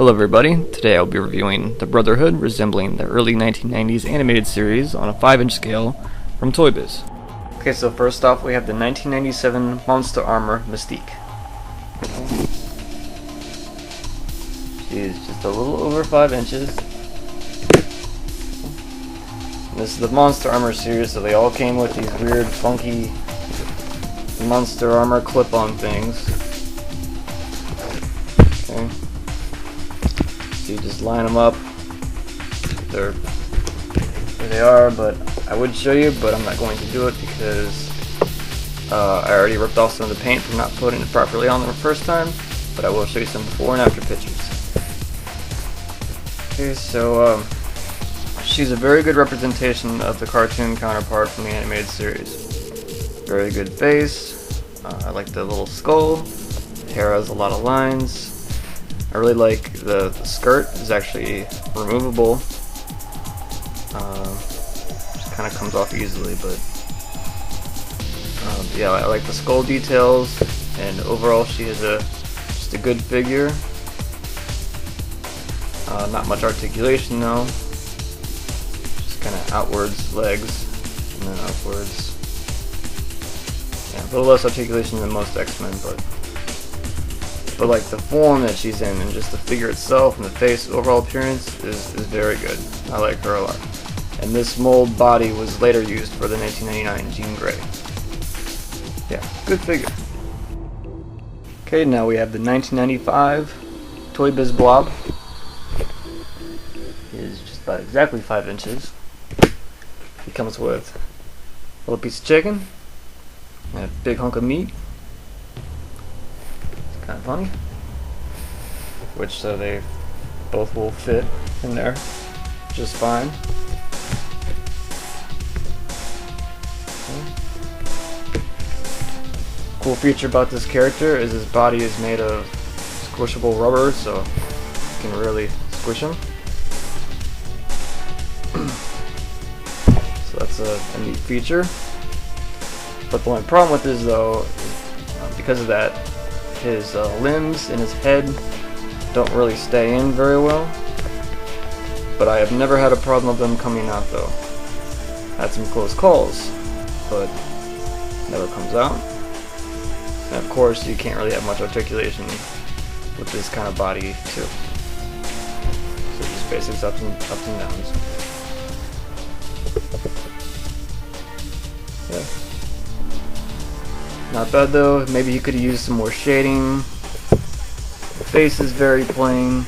Hello everybody, today I'll be reviewing the Brotherhood resembling the early 1990s animated series on a 5-inch scale from Toybiz. Okay, so first off we have the 1997 Monster Armor Mystique. She's just a little over 5 inches. This is the Monster Armor series, so they all came with these weird, funky Monster Armor clip-on things. Okay. So you just line them up. They're where they are, but I would show you, but I'm not going to do it because I already ripped off some of the paint from not putting it properly on the first time, but I will show you some before and after pictures. Okay, so she's a very good representation of the cartoon counterpart from the animated series. Very good face. I like the little skull. The hair has a lot of lines. I really like the skirt is actually removable. Just kind of comes off easily, but yeah, I like the skull details, and overall she is just a good figure. Not much articulation though. Just kind of outwards legs and then upwards. Yeah, a little less articulation than most X-Men, but like the form that she's in and just the figure itself and the face overall appearance is very good. I like her a lot. And this mold body was later used for the 1999 Jean Grey. Yeah, good figure. Okay, now we have the 1995 Toybiz Blob. He is just about exactly 5 inches. He comes with a little piece of chicken and a big hunk of meat. Kind of funny, which so they both will fit in there just fine. Okay. Cool feature about this character is his body is made of squishable rubber, so you can really squish him. So that's a neat feature. But the only problem with this though is because of that, his limbs and his head don't really stay in very well, but I have never had a problem with them coming out though. Had some close calls, but never comes out. And of course you can't really have much articulation with this kind of body too. So just basics ups and downs. Yeah. Not bad though, maybe you could have used some more shading. The face is very plain.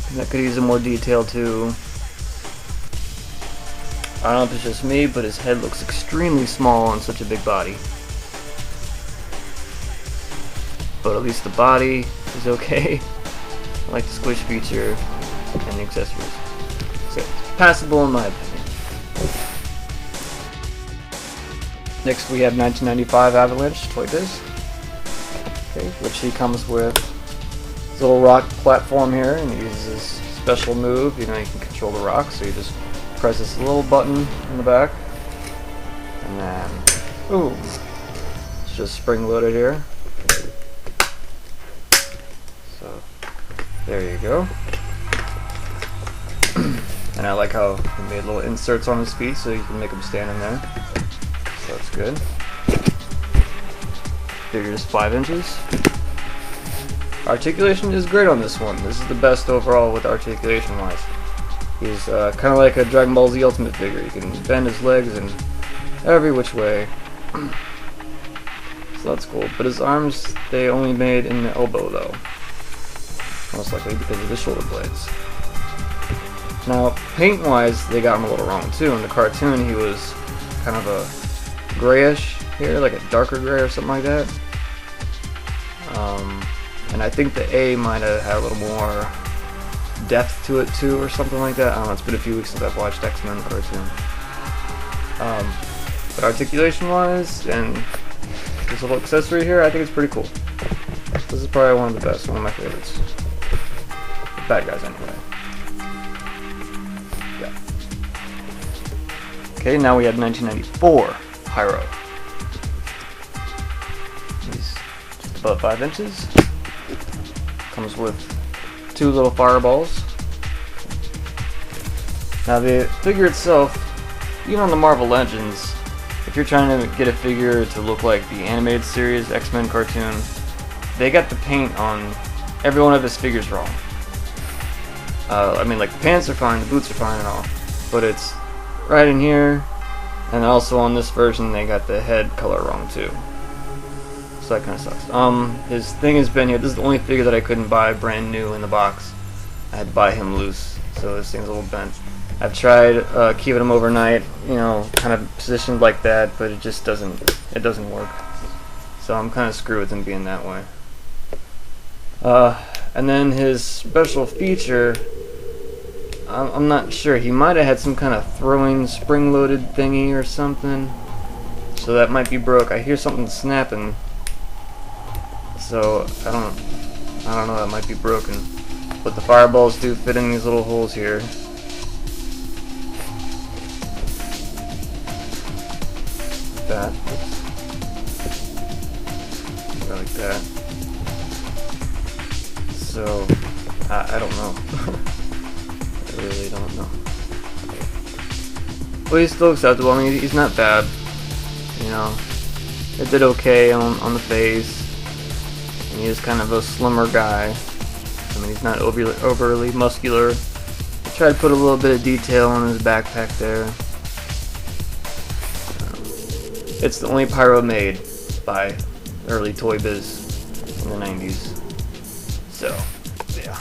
And that could use some more detail too. I don't know if it's just me, but his head looks extremely small on such a big body. But at least the body is okay. I like the squish feature and the accessories. So it's passable in my opinion. Next we have 1995 Avalanche Toybiz, okay, which he comes with his little rock platform here, and he uses his special move. You know, you can control the rock, so you just press this little button in the back, and then, ooh, it's just spring loaded here. So there you go. And I like how he made little inserts on his feet, so you can make him stand in there. So that's good. Figure's 5 inches. Articulation is great on this one. This is the best overall with articulation wise. He's kind of like a Dragon Ball Z Ultimate figure. You can bend his legs in every which way. So that's cool. But his arms, they only made in the elbow though. Most likely because of the shoulder blades. Now, paint wise, they got him a little wrong too. In the cartoon, he was kind of a grayish here, like a darker gray or something like that. And I think the A might have had a little more depth to it too, or something like that. I don't know, it's been a few weeks since I've watched X-Men cartoon. But articulation wise, and this little accessory here, I think it's pretty cool. This is probably one of the best, one of my favorites. The bad guys anyway. Yeah. Okay, now we have 1994 Pyro. He's just about 5 inches. Comes with 2 little fireballs. Now the figure itself, even on the Marvel Legends, if you're trying to get a figure to look like the animated series X-Men cartoon, they got the paint on every one of his figures wrong. I mean, like, the pants are fine, the boots are fine and all, but it's right in here, and also on this version they got the head color wrong too. So that kind of sucks. His thing has been here. This is the only figure that I couldn't buy brand new in the box. I had to buy him loose, so this thing's a little bent. I've tried keeping him overnight, you know, kind of positioned like that, but it just doesn't work. So I'm kind of screwed with him being that way. And then his special feature, I'm not sure. He might have had some kind of throwing spring-loaded thingy or something, so that might be broke. I hear something snapping, so I don't know. That might be broken. But the fireballs do fit in these little holes here. That. Like that. So, I don't know. I really don't know. Well, he's still acceptable. I mean, he's not bad. You know, it did okay on the face. And he is kind of a slimmer guy. I mean, he's not overly muscular. I tried to put a little bit of detail on his backpack there. It's the only Pyro made by early Toybiz in the 90s. So, yeah.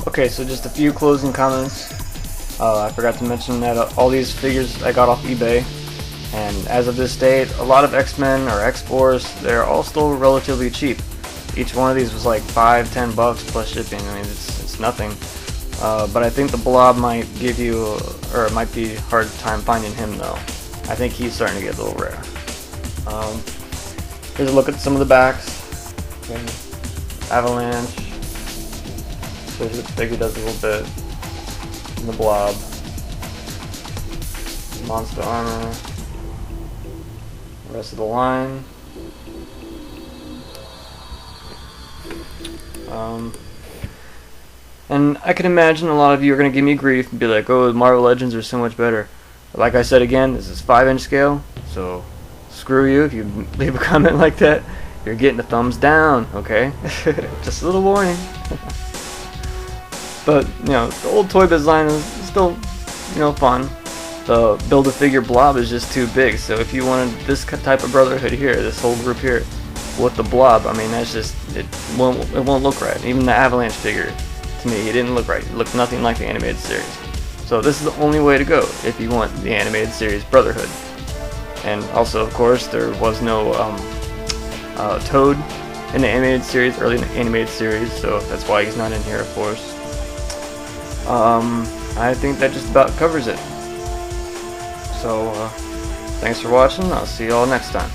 Okay, so just a few closing comments. I forgot to mention that all these figures I got off eBay, and as of this date, a lot of X-Men or X-Force, they're all still relatively cheap. Each one of these was like $5-10 plus shipping. I mean, it's nothing. But I think the Blob might give you, or it might be a hard time finding him though. I think he's starting to get a little rare. Here's a look at some of the backs. Okay. Avalanche. Shows you what the figure does a little bit. And the Blob. Monster armor. The rest of the line. And I can imagine a lot of you are going to give me grief and be like, oh, Marvel Legends are so much better. But like I said again, this is 5-inch scale, so screw you if you leave a comment like that. You're getting a thumbs down, okay? Just a little warning. But, you know, the old Toybiz line is still, you know, fun. The Build-A-Figure Blob is just too big, so if you wanted this type of Brotherhood here, this whole group here, with the Blob, I mean, that's just, it won't look right. Even the Avalanche figure, to me, it didn't look right. It looked nothing like the animated series. So this is the only way to go if you want the animated series Brotherhood. And also, of course, there was no Toad in the animated series, early in the animated series, so that's why he's not in here, of course. I think that just about covers it. So, thanks for watching. I'll see you all next time.